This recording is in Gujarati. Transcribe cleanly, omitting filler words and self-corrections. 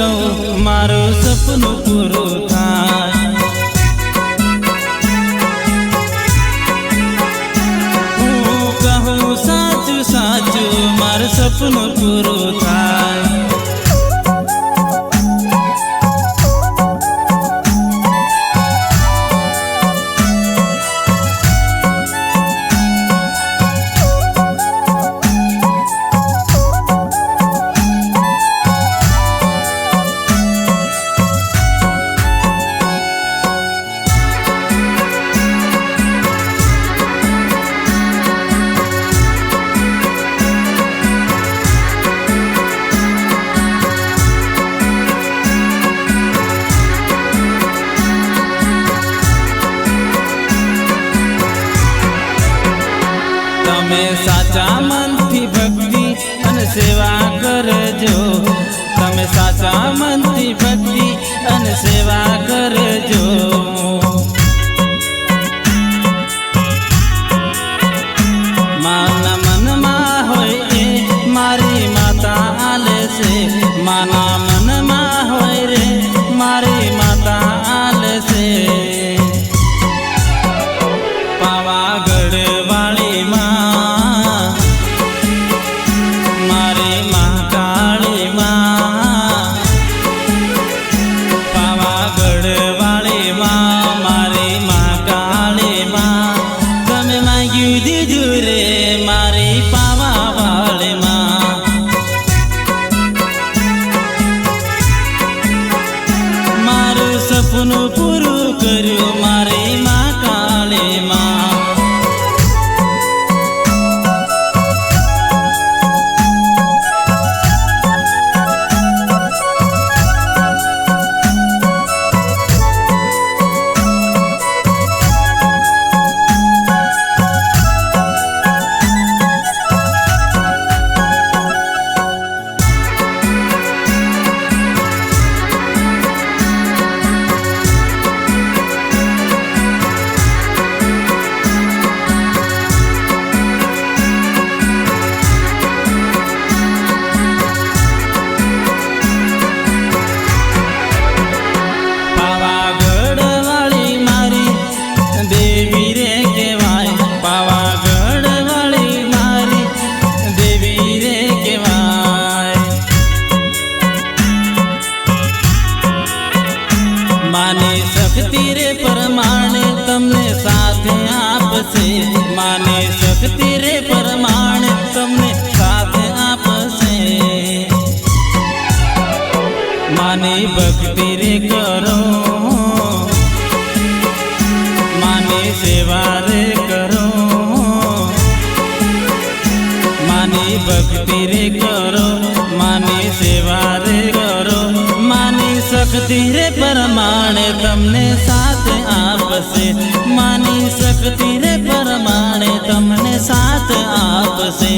कहूँ मारो सपनों पूरो थाय। हूँ कहूँ साचू साचू मारो सपनों पूरो थाय। તમે સાચા મનથી ભક્તિ અને સેવા કરજો। તમે સાચા મનથી ભક્તિ અને સેવા કરજો। માના મનમાં હોય એ મારી માતા આલે છે। માના મનમાં હોય રે મારી માતા આલે છે। પાવાગઢ વાળી માં મારી મહાકાળી માં। પાવાગઢ વાળી માં મારી મહાકાળી માં। તમે માંગ્યું દીધું રે મારી પાવા વાળી માં। મારું સપનું પૂરું કર્યું મારી મહાકાળી માં। मानी शक्ति रे परमाणे तमने साथ आपसे। मानी शक्ति रे परमाणे तमने साथ आपसे। मानी भक्ति रे करो मानी सेवा रे करो। मानी भक्ति रे करो मानी सेवा रे करो। मानी शक्ति रे परमाणे तमने साथ आपसे। मानी शक्ति रे परमाणे तमने साथ आपसे।